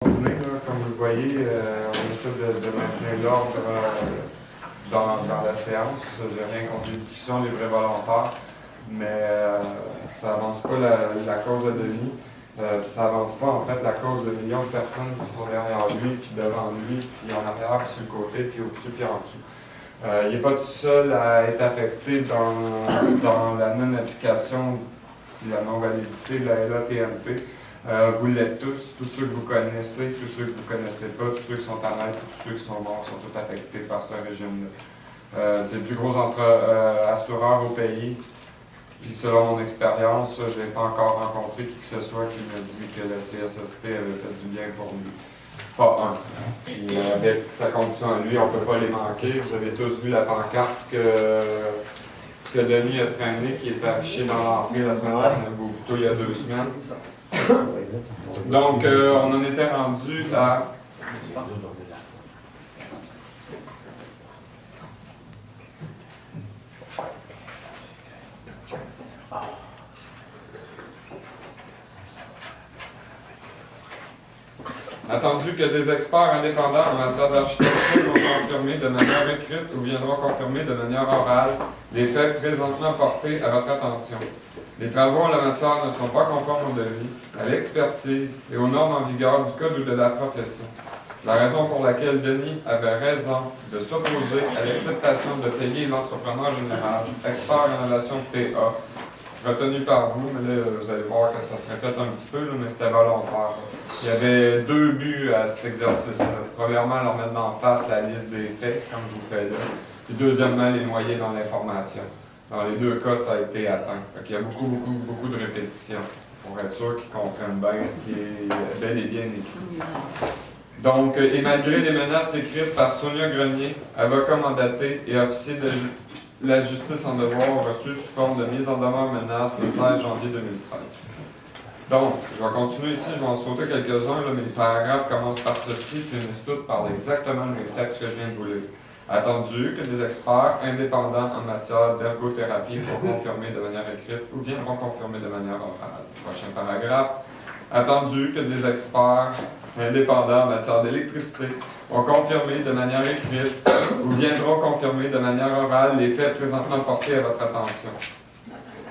Continuer, là, comme vous le voyez, on essaie de maintenir l'ordre dans la séance. J'ai rien contre les discussions des vrais volontaires, mais ça avance pas la cause de Denis. Puis ça avance pas, en fait, la cause de millions de personnes qui sont derrière lui, puis devant lui, puis en arrière, puis sur le côté, puis au-dessus, puis en dessous. Il n'est pas tout seul à être affecté dans la non-application et la non-validité de la LATMP. Vous l'êtes tous ceux que vous connaissez, tous ceux que vous ne connaissez pas, tous ceux qui sont à l'aide, tous ceux qui sont morts sont tous affectés par ce régime-là. C'est le plus gros assureur au pays. Puis selon mon expérience, je n'ai pas encore rencontré qui que ce soit qui me dit que le CSST avait fait du bien pour lui. Pas un. Puis avec sa condition à lui, on ne peut pas les manquer. Vous avez tous vu la pancarte que Denis a traînée, qui était affichée dans l'entrée la semaine dernière, plutôt il y a 2 semaines. Donc, on en était rendu à... Attendu que des experts indépendants en matière d'architecture vont confirmer de manière écrite ou viendront confirmer de manière orale les faits présentement portés à votre attention. Les travaux en la matière ne sont pas conformes au devis, à l'expertise et aux normes en vigueur du Code ou de la profession. La raison pour laquelle Denis avait raison de s'opposer à l'acceptation de payer l'entrepreneur général, expert en innovation PA, retenu par vous, mais là, vous allez voir que ça se répète un petit peu, là, mais c'était volontaire. Il y avait 2 buts à cet exercice-là. Premièrement, leur mettre en face la liste des faits, comme je vous fais là. Puis deuxièmement, les noyer dans l'information. Dans les 2 cas, ça a été atteint. Il y a beaucoup de répétitions pour être sûr qu'ils comprennent bien ce qui est bel et bien écrit. Donc, et malgré les menaces écrites par Sonia Grenier, avocat mandaté et officier de la justice en devoir reçu sous forme de mise en demeure menace le 16 janvier 2013. Donc, je vais continuer ici, je vais en sauter quelques-uns, mais les paragraphes commencent par ceci, finissent toutes par exactement le même texte que je viens de vous lire. Attendu que des experts indépendants en matière d'ergothérapie vont confirmer de manière écrite ou viendront confirmer de manière orale. Prochain paragraphe. Attendu que des experts indépendants en matière d'électricité vont confirmer de manière écrite ou viendront confirmer de manière orale les faits présentement portés à votre attention.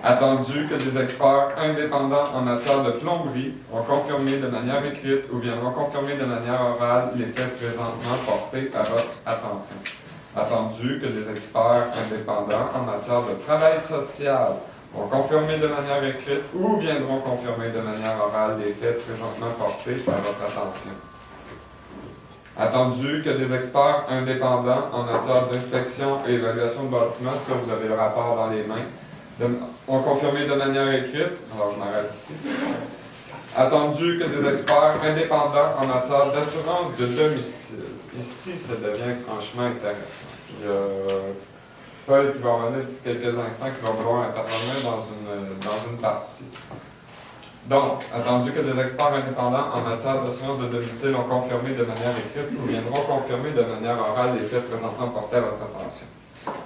Attendu que des experts indépendants en matière de plomberie vont confirmer de manière écrite ou viendront confirmer de manière orale les faits présentement portés à votre attention. Attendu que des experts indépendants en matière de travail social vont confirmer de manière écrite ou viendront confirmer de manière orale les faits présentement portés à votre attention. Attendu que des experts indépendants en matière d'inspection et évaluation de bâtiments, ça vous avez le rapport dans les mains, ont confirmé de manière écrite, alors je m'arrête ici. Attendu que des experts indépendants en matière d'assurance de domicile. Ici, ça devient franchement intéressant. Il y a Paul qui va revenir d'ici quelques instants, qui va vouloir intervenir dans une partie. Donc, attendu que des experts indépendants en matière d'assurance de domicile ont confirmé de manière écrite ou viendront confirmer de manière orale les faits présentement portés à votre attention.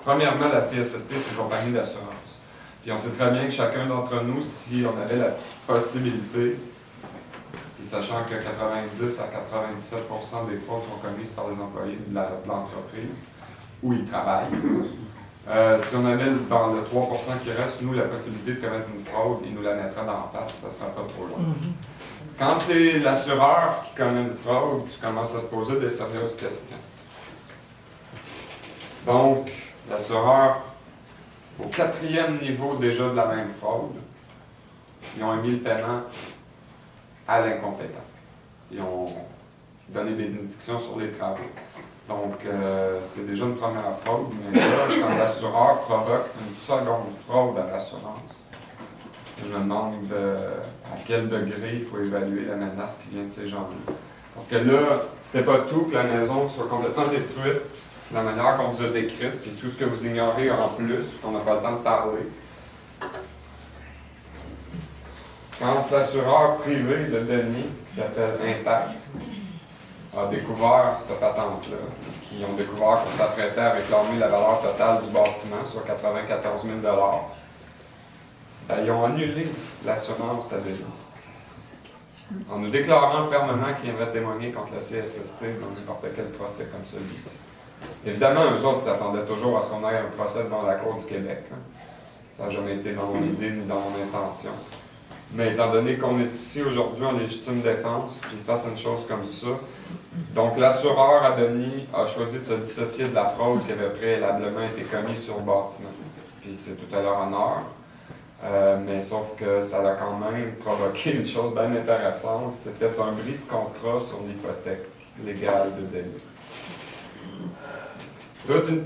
Premièrement, la CSST, c'est une compagnie d'assurance. Puis on sait très bien que chacun d'entre nous, si on avait la possibilité, puis sachant que 90 à 97 % des fraudes sont commises par les employés de l'entreprise où ils travaillent, si on avait dans le 3 % qui reste, nous, la possibilité de commettre une fraude, il nous la mettrait d'en face, ça ne sera pas trop loin. Quand c'est l'assureur qui commet une fraude, tu commences à te poser des sérieuses questions. Donc, l'assureur, au 4e niveau déjà de la même fraude, ils ont émis le paiement à l'incompétent. Ils ont donné des bénédictions sur les travaux. Donc, c'est déjà une première fraude, mais là, quand l'assureur provoque une seconde fraude à l'assurance, je me demande à quel degré il faut évaluer la menace qui vient de ces gens-là. Parce que là, c'était pas tout que la maison soit complètement détruite, la manière qu'on vous a décrite, puis tout ce que vous ignorez en plus, qu'on n'a pas le temps de parler. Quand l'assureur privé de Denis, qui s'appelle Intact, a découvert cette patente-là, qui ont découvert qu'on s'apprêtait à réclamer la valeur totale du bâtiment, soit 94 000 $, ben, ils ont annulé l'assurance à Denis. en nous déclarant fermement qu'ils viendraient témoigner contre le CSST dans n'importe quel procès comme celui-ci. Évidemment, eux autres s'attendaient toujours à ce qu'on ait un procès devant la Cour du Québec. Hein. Ça n'a jamais été dans mon idée ni dans mon intention. Mais étant donné qu'on est ici aujourd'hui en légitime défense, puis face à une chose comme ça, donc l'assureur à Denis a choisi de se dissocier de la fraude qui avait préalablement été commise sur le bâtiment. Puis c'est tout à leur honneur. Mais sauf que ça a quand même provoqué une chose bien intéressante. C'était un bris de contrat sur l'hypothèque légale de Denis.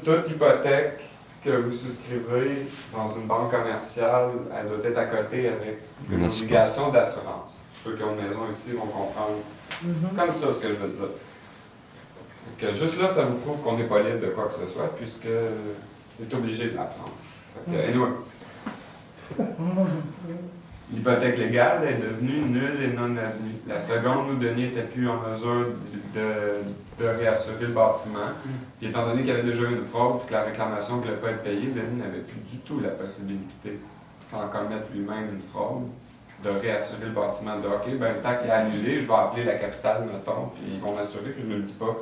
Toute hypothèque que vous souscrivez dans une banque commerciale, elle doit être à côté avec une obligation d'assurance. Ceux qui ont une maison ici vont comprendre comme ça ce que je veux dire. Donc, juste là, ça vous prouve qu'on n'est pas libre de quoi que ce soit, puisque vous êtes obligé de la prendre. Anyway. L'hypothèque légale est devenue nulle et non avenue. La seconde où Denis n'était plus en mesure de réassurer le bâtiment. Puis étant donné qu'il y avait déjà eu une fraude et que la réclamation ne voulait pas être payée, Denis n'avait plus du tout la possibilité, sans commettre lui-même une fraude, de réassurer le bâtiment. De dire, OK, ben, tant qu'il est annulé, je vais appeler la capitale, mettons, puis ils vont m'assurer, puis je ne me le dis pas.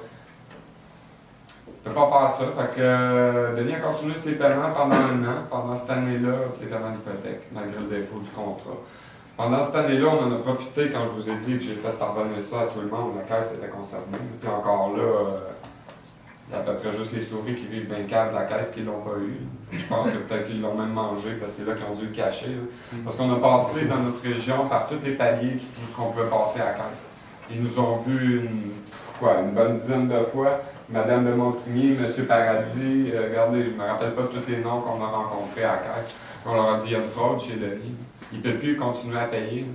Je ne peux pas faire ça. Fait que Denis a continué ses paiements pendant un an. Pendant cette année-là, ses paiements d'hypothèque, malgré le défaut du contrat. Pendant cette année-là, on en a profité quand je vous ai dit que j'ai fait parvenir ça à tout le monde. La caisse était concernée. Puis encore là, il y a à peu près juste les souris qui vivent bien cave de la caisse qui ne l'ont pas eu. Je pense que peut-être qu'ils l'ont même mangé parce que c'est là qu'ils ont dû le cacher. Là. Parce qu'on a passé dans notre région par tous les paliers qu'on pouvait passer à la caisse. Ils nous ont vus une bonne dizaine de fois. Madame de Montigny, Monsieur Paradis, regardez, je ne me rappelle pas tous les noms qu'on a rencontrés à la caisse. On leur a dit il y a une fraude chez Denis. Il ne peut plus continuer à payer.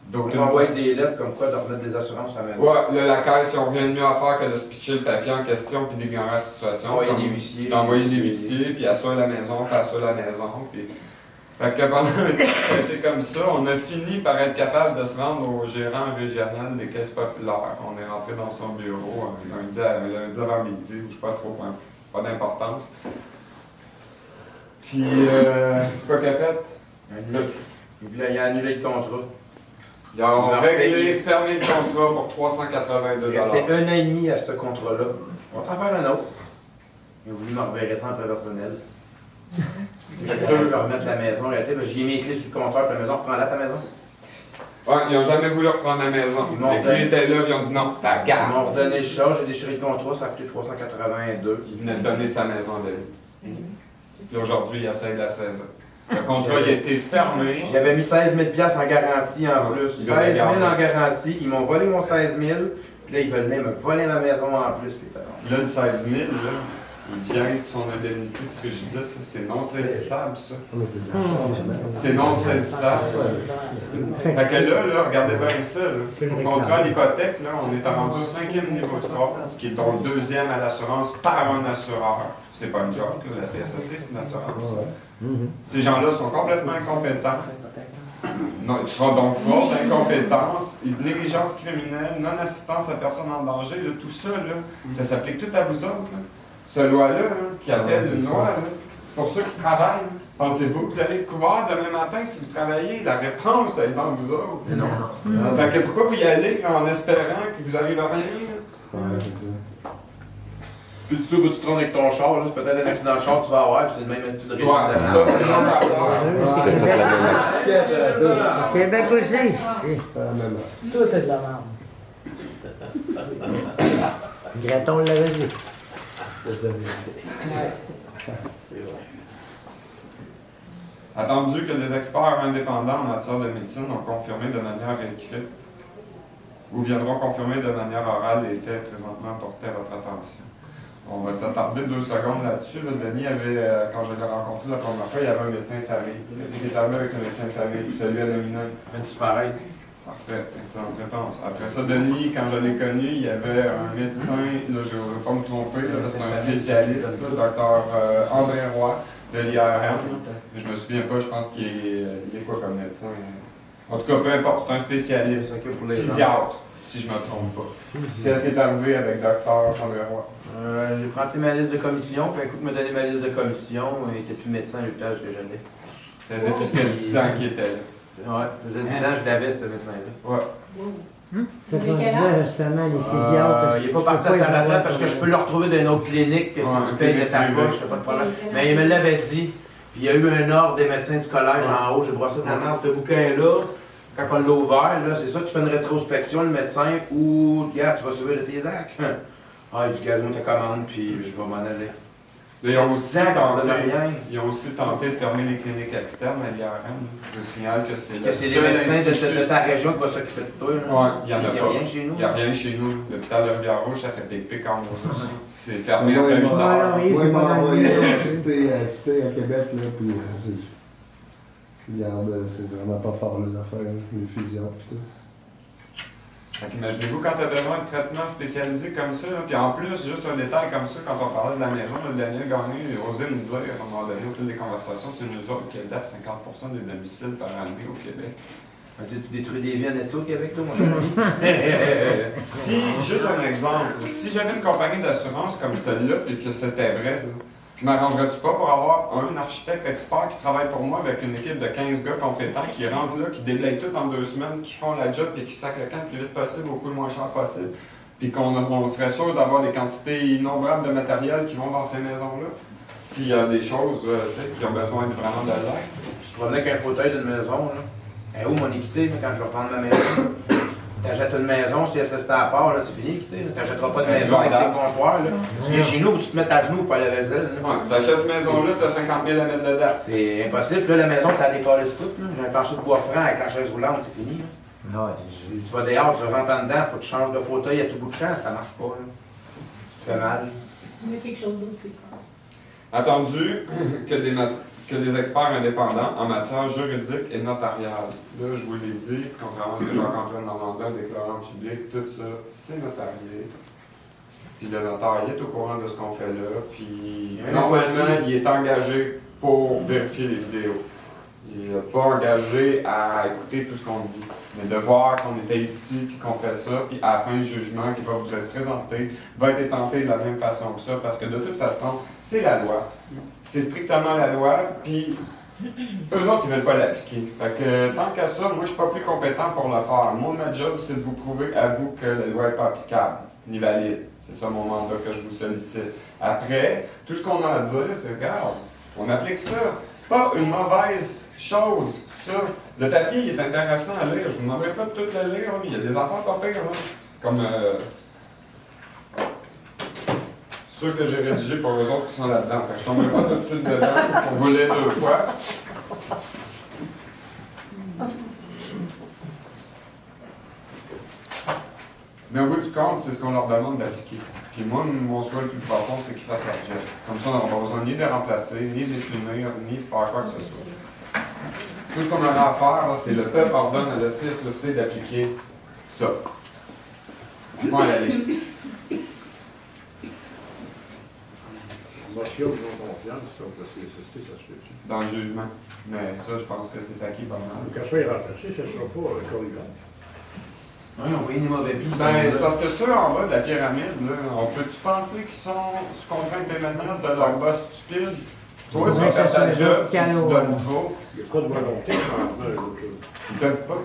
Donc, on envoie des lettres comme quoi de remettre des assurances à la maison. Ouais, là, la caisse, ils n'ont rien de mieux à faire que de se pitcher le papier en question puis d'ignorer la situation. Envoyer des huissiers. D'envoyer des huissiers, puis assure la maison, puis assure la maison. Puis... Fait que pendant un temps, ça a été comme ça. On a fini par être capable de se rendre au gérant régional des caisses populaires. On est rentré dans son bureau lundi avant midi, ou je ne sais pas trop, pas d'importance. Puis, c'est quoi qu'il a fait? Il a annulé le contrat. Ils ont réglé, fermé le contrat pour 382 $. Il restait un an et demi à ce contrat-là. On va en faire un autre. Il a voulu me reverrer ça en personnel. Je peux remettre la maison. J'ai mis les clés sur le compteur de la maison. Prends-la ta maison. Ouais, ils n'ont jamais voulu reprendre la maison. Les clés étaient là, ils ont dit non, ta garde. Ils m'ont redonné le charge, j'ai déchiré le contrat, ça a coûté 382. Il venait de donner sa maison à Denis. Puis aujourd'hui, il essaie de la saisir. Le contrat il a été fermé. J'avais mis 16 000 $, en garantie en plus. 16 000 en garantie. Ils m'ont volé mon 16 000. Puis là, ils veulent même me voler ma maison en plus. Là, le 16 000, là, il vient de son indemnité préjudice. C'est non saisissable, ça. C'est non saisissable. Fait que là, regardez bien ça. Là. Au contrat d'hypothèque, là, on est rendu au 5e niveau de fraude, qui est donc 2e à l'assurance par un assureur. C'est pas une joke, là. La CSST, c'est une assurance. Ces gens-là sont complètement incompétents. Non, ils feront donc fraude, incompétence, négligence criminelle, non-assistance à personne en danger. Là, tout ça, là, ça s'applique tout à vous autres. Là. Ce loi-là, qui appelle une loi, c'est pour ceux qui travaillent. Pensez-vous que vous allez être couvert demain matin si vous travaillez? La réponse, elle est dans vous autres. Non. Fait que pourquoi vous y allez en espérant que vous arrivez à rien? Puis tu te trompes avec ton char, c'est peut-être un accident de char que tu vas avoir, puis c'est le même style de régime. Ouais, ça, c'est l'autre C'est toute la même. Québec aussi. Tout est de la merde. Graton l'avait dit. Attendu que des experts indépendants en matière de médecine ont confirmé de manière écrite ou viendront confirmer de manière orale les faits présentement portés à votre attention. On va s'attarder 2 secondes là-dessus. Là, Denis avait, quand je l'ai rencontré la première fois, il y avait un médecin de famille. Qu'est-ce qui est arrivé avec le médecin de famille? Celui à Nominal. Il fait disparaître. Parfait, excellente réponse. Après ça, Denis, quand je l'ai connu, il y avait un médecin, là, je ne veux pas me tromper, là, c'est un spécialiste, le docteur André Roy de l'IRM. Je me souviens pas, je pense qu'il est quoi comme médecin? En tout cas, peu importe, c'est un spécialiste, physiatre, si je ne me trompe pas. Qu'est-ce qui est arrivé avec docteur André Roy? J'ai pris ma liste de commission, puis un coup de me donner ma liste de commission, il n'était plus médecin à l'hôpital que j'allais. Ça faisait plus que 10 ans qu'il était là. Ouais, ça faisait 10 ans que je l'avais, ce médecin-là. Ouais. C'est qu'on disait justement, les physiatres. Il n'est pas parti à sa retraite parce que je peux le retrouver dans une autre clinique que si tu payes de ta poche, pas de problème. Mais il me l'avait dit. Puis il y a eu un ordre des médecins du collège en haut. J'ai brossé de la merde. Ce bouquin-là, quand on l'a ouvert, là, c'est ça, tu fais une rétrospection, le médecin, ou, regarde, tu vas sauver de tes actes. Ah, il dit, garde-moi ta commande, puis je vais m'en aller. Ils ont aussi tenté, ils ont aussi tenté de fermer les cliniques externes à l'IRM. Je signale que c'est les médecins de ta région qui vont s'occuper de toi. Ouais, il n'y en a Il pas. rien chez nous. Il n'y a rien chez nous. L'hôpital de Rivière-Rouge, ça fait pic-pic en gros. C'est fermé Moi, après il 8 m'a- heures. oui, Moi, c'est il m'a pas envoyé dans le à cité à Québec, là, puis regarde, c'est vraiment pas fort les affaires, là, les physiatres et tout. Fait qu'imaginez-vous quand tu as besoin de traitements spécialisés comme ça, là, puis en plus, juste un détail comme ça, quand on parlait de la maison, là, Daniel Gagné il osait nous dire, à un moment donné, au fil des conversations, c'est nous autres qui adaptent 50% des domiciles par année au Québec. Tu détruis des vies en SO au Québec, toi, mon ami? Si, juste un exemple, si j'avais une compagnie d'assurance comme celle-là, et que c'était vrai, là, je m'arrangerais-tu pas pour avoir un architecte expert qui travaille pour moi avec une équipe de 15 gars compétents qui rentrent là, qui déblayent tout en 2 semaines, qui font la job et qui sacrent le camp le plus vite possible, au coût le moins cher possible, puis qu'on serait sûr d'avoir des quantités innombrables de matériel qui vont dans ces maisons-là, s'il y a des choses tu sais, qui ont besoin vraiment de l'aide. Je te promenais avec un fauteuil d'une maison, là. Et où mon équité, quand je vais reprendre ma maison? T'achètes une maison, si elle s'est à part, là, c'est fini l'équité. T'achèteras pas de maison avec des comptoirs, là. Tu viens chez nous où tu te mets à genoux pour faire la vaisselle, là. Ouais, t'achètes cette maison-là, t'as 50 000 à mettre dedans. C'est impossible. Puis là, la maison, t'as décollé tout, là. J'ai un plancher de bois franc avec la chaise roulante, c'est fini, là. Tu vas dehors, tu rentres en dedans, faut que tu changes de fauteuil à tout bout de champ, ça marche pas, là. Tu te fais mal. Il y a quelque chose d'autre qui se passe. Attendu que des experts indépendants en matière juridique et notariale. Là, je vous l'ai dit, contrairement à ce que Jacques-Antoine Normandin déclaré en public, tout ça, c'est notarié. Puis le notaire, il est au courant de ce qu'on fait là. Puis normalement, il est engagé pour vérifier les vidéos. Il n'est pas engagé à écouter tout ce qu'on dit, mais de voir qu'on était ici, puis qu'on fait ça, puis à la fin du jugement qui va vous être présenté, va être étenté de la même façon que ça, parce que de toute façon, c'est la loi. C'est strictement la loi, puis eux autres, ils ne veulent pas l'appliquer. Fait que tant qu'à ça, moi, je ne suis pas plus compétent pour le faire. Moi, ma job, c'est de vous prouver à vous que la loi n'est pas applicable, ni valide. C'est ça mon mandat que je vous sollicite. Après, tout ce qu'on a à dire, c'est regarde, on applique ça. C'est pas une mauvaise chose, ça. Le papier, il est intéressant à lire. Je vous demanderai pas de tout le lire, mais il y a des affaires pas pires, là. Comme ceux que j'ai rédigés pour eux autres qui sont là-dedans. Fait que je tomberai pas tout de suite dedans pour vous lire 2 fois. Mais au bout du compte, c'est ce qu'on leur demande d'appliquer. Puis moi, mon souhait le plus profond, c'est qu'ils fassent leur job. Comme ça, on n'aura pas besoin ni de les remplacer, ni de les punir, ni de faire quoi que ce soit. Tout ce qu'on aura à faire, c'est le peuple ordonne à la CSST d'appliquer ça. Point à la ligne. Motion de non-confiance, donc la CSST, ça se fait-tu? Dans le jugement. Mais ça, je pense que c'est acquis pas mal. Quand ça est remplacé, ça ne sera pas corrigeant. Oui, on voyait des mauvais pis. Ben, c'est parce que ceux en bas de la pyramide, là, on peut-tu penser qu'ils sont sous contrainte et menace de leur boss stupide? Toi, tu vas faire ta job si tu donnes trop. Il n'y a pas de volonté de faire l'autre chose. Ils peuvent pas.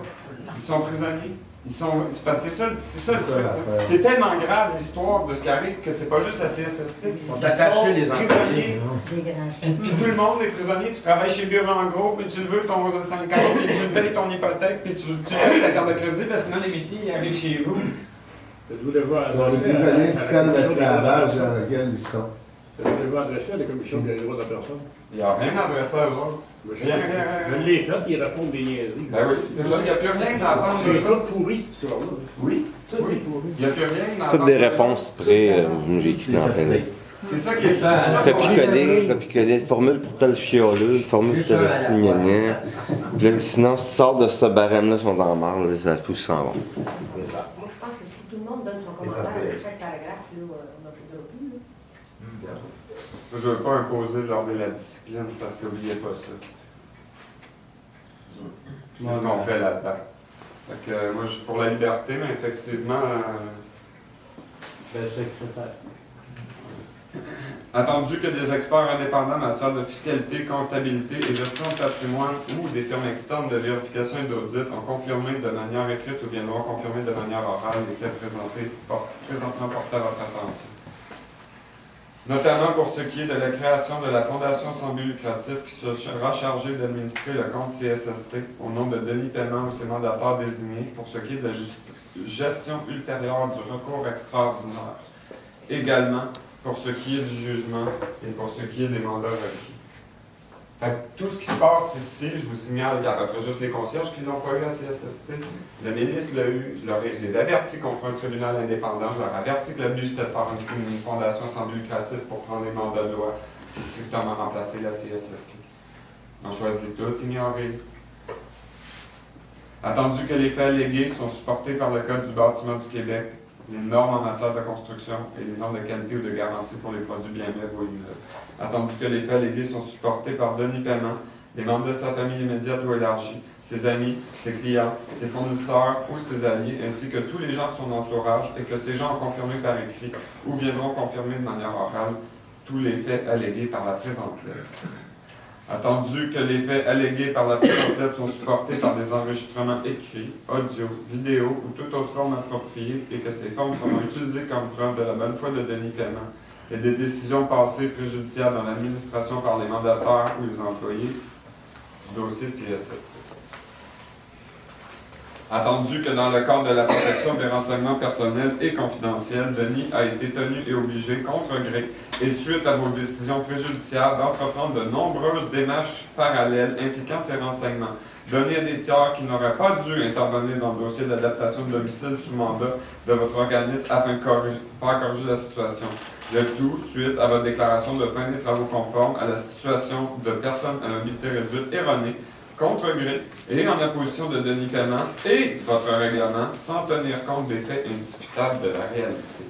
Ils sont prisonniers. C'est parce que c'est ça le truc. là. l'affaire. C'est tellement grave l'histoire de ce qui arrive que c'est pas juste la CSST. Ils sont Ils attachés, sont les prisonniers. Des grands Puis tout le monde est prisonnier. Tu travailles chez Bureau en gros, puis tu le veux ton 50, puis tu payes ton hypothèque, puis tu payes ta carte de crédit, parce que sinon les huissiers ils arrivent chez vous. Vous devez Dans le prisonnier, le système d'esclavage dans lequel ils sont. Vous devez adresser à la Commission des droits de la personne. Il n'y a rien adressé à eux autres. Rien, rien, rien. Je l'ai fait, ils répondent des niaiseries. Ben oui, c'est ça. Il n'y a plus rien d'entendre C'est eux autres. tout pourri, cette histoire-là. Oui, Tout oui. est pourri. Il n'y a plus rien C'est d'entendre. toutes des réponses prêtes, j'ai écrit dans plein de C'est ça qui est ça qu'on- copier-coller, formule pour tel chialeux, formule pour tel signalien. Puis là, sinon, si tu sors de ce barème-là, ils sont en marre, là, ça tous s'en vont. Moi, je pense que si tout le monde donne son commentaire à chaque paragraphe, là, on n'a plus de plus. Je ne veux pas imposer leur de la discipline parce qu'oubliez pas ça. C'est ce qu'on fait là-dedans. Fait que, moi, je suis pour la liberté, mais effectivement, Le secrétaire. Attendu que des experts indépendants en matière de fiscalité, comptabilité et gestion de patrimoine ou des firmes externes de vérification et d'audit ont confirmé de manière écrite ou viendront confirmer de manière orale les faits présentement portés à votre attention. Notamment pour ce qui est de la création de la Fondation sans but lucratif qui sera chargée d'administrer le compte CSST au nom de Denis Paiement ou ses mandataires désignés pour ce qui est de la gestion ultérieure du recours extraordinaire. Également pour ce qui est du jugement et pour ce qui est des mandats requis. Fait que tout ce qui se passe ici, je vous signale qu'il y a à peu près juste les concierges qui l'ont pas eu à CSST. Le ministre l'a eu, je les avertis qu'on fera un tribunal indépendant, je leur avertis que le but c'était de faire une fondation sans but lucratif pour prendre les mandats de loi et strictement remplacer la CSST. On choisit tout ignorer. Attendu que les faits allégués sont supportés par le Code du bâtiment du Québec, les normes en matière de construction et les normes de qualité ou de garantie pour les produits bien meubles ou immeubles. Attendu que les faits allégués sont supportés par Denis Paiement, les membres de sa famille immédiate ou élargie, ses amis, ses clients, ses fournisseurs ou ses alliés, ainsi que tous les gens de son entourage, et que ces gens ont confirmé par écrit ou viendront confirmer de manière orale tous les faits allégués par la présente lettre. Attendu que les faits allégués par la présente lettre sont supportés par des enregistrements écrits, audio, vidéo ou toute autre forme appropriée et que ces formes seront utilisées comme preuve de la bonne foi de Denis Paiement et des décisions passées préjudiciables dans l'administration par les mandataires ou les employés du dossier CSST. Attendu que dans le cadre de la protection des renseignements personnels et confidentiels, Denis a été tenu et obligé, contre gré, et suite à vos décisions préjudiciables, d'entreprendre de nombreuses démarches parallèles impliquant ces renseignements, donnés à des tiers qui n'auraient pas dû intervenir dans le dossier d'adaptation de domicile sous mandat de votre organisme afin de faire corriger la situation. Le tout suite à votre déclaration de fin des travaux conformes à la situation de personnes à mobilité réduite erronée, contre gré et en opposition de Denis Paiement et votre règlement sans tenir compte des faits indiscutables de la réalité.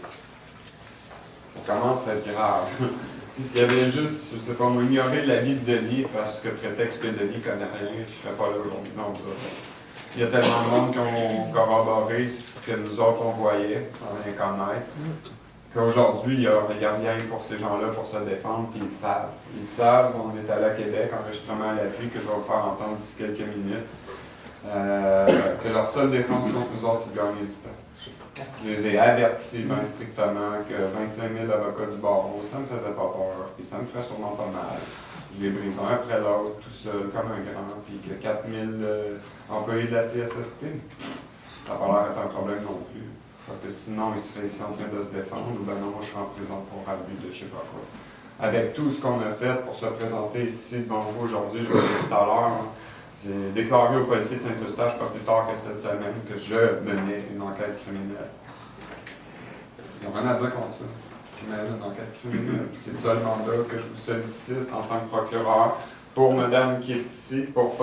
Ça commence à être grave. S'il y avait juste, je sais pas, ignoré l'avis de Denis parce que prétexte que Denis ne connaît rien, je ne serais pas là aujourd'hui. Non, il y a tellement de monde qui ont corroboré ce que nous autres on voyait sans rien connaître. Qu'aujourd'hui, il n'y a rien pour ces gens-là pour se défendre, puis ils le savent. Ils savent, on est allé à Québec, enregistrement à l'appui, que je vais vous faire entendre d'ici quelques minutes, que leur seule défense contre nous autres, c'est de gagner du temps. Je les ai avertis bien strictement que 25 000 avocats du barreau, ça ne me faisait pas peur, puis ça me ferait sûrement pas mal. Je les brise un après l'autre, tout seul, comme un grand, puis que 4 000 employés de la CSST, ça n'a pas l'air d'être un problème non plus. Parce que sinon, ils seraient ici en train de se défendre, ou ben non, moi je serais en prison pour abus de je sais pas quoi. Avec tout ce qu'on a fait pour se présenter ici devant vous aujourd'hui, je vous l'ai dit tout à l'heure, j'ai déclaré au policier de Saint-Eustache pas plus tard que cette semaine que je menais une enquête criminelle. Ils n'ont rien à dire contre ça. Je mène une enquête criminelle. C'est ça le mandat que je vous sollicite en tant que procureur pour madame qui est ici, pour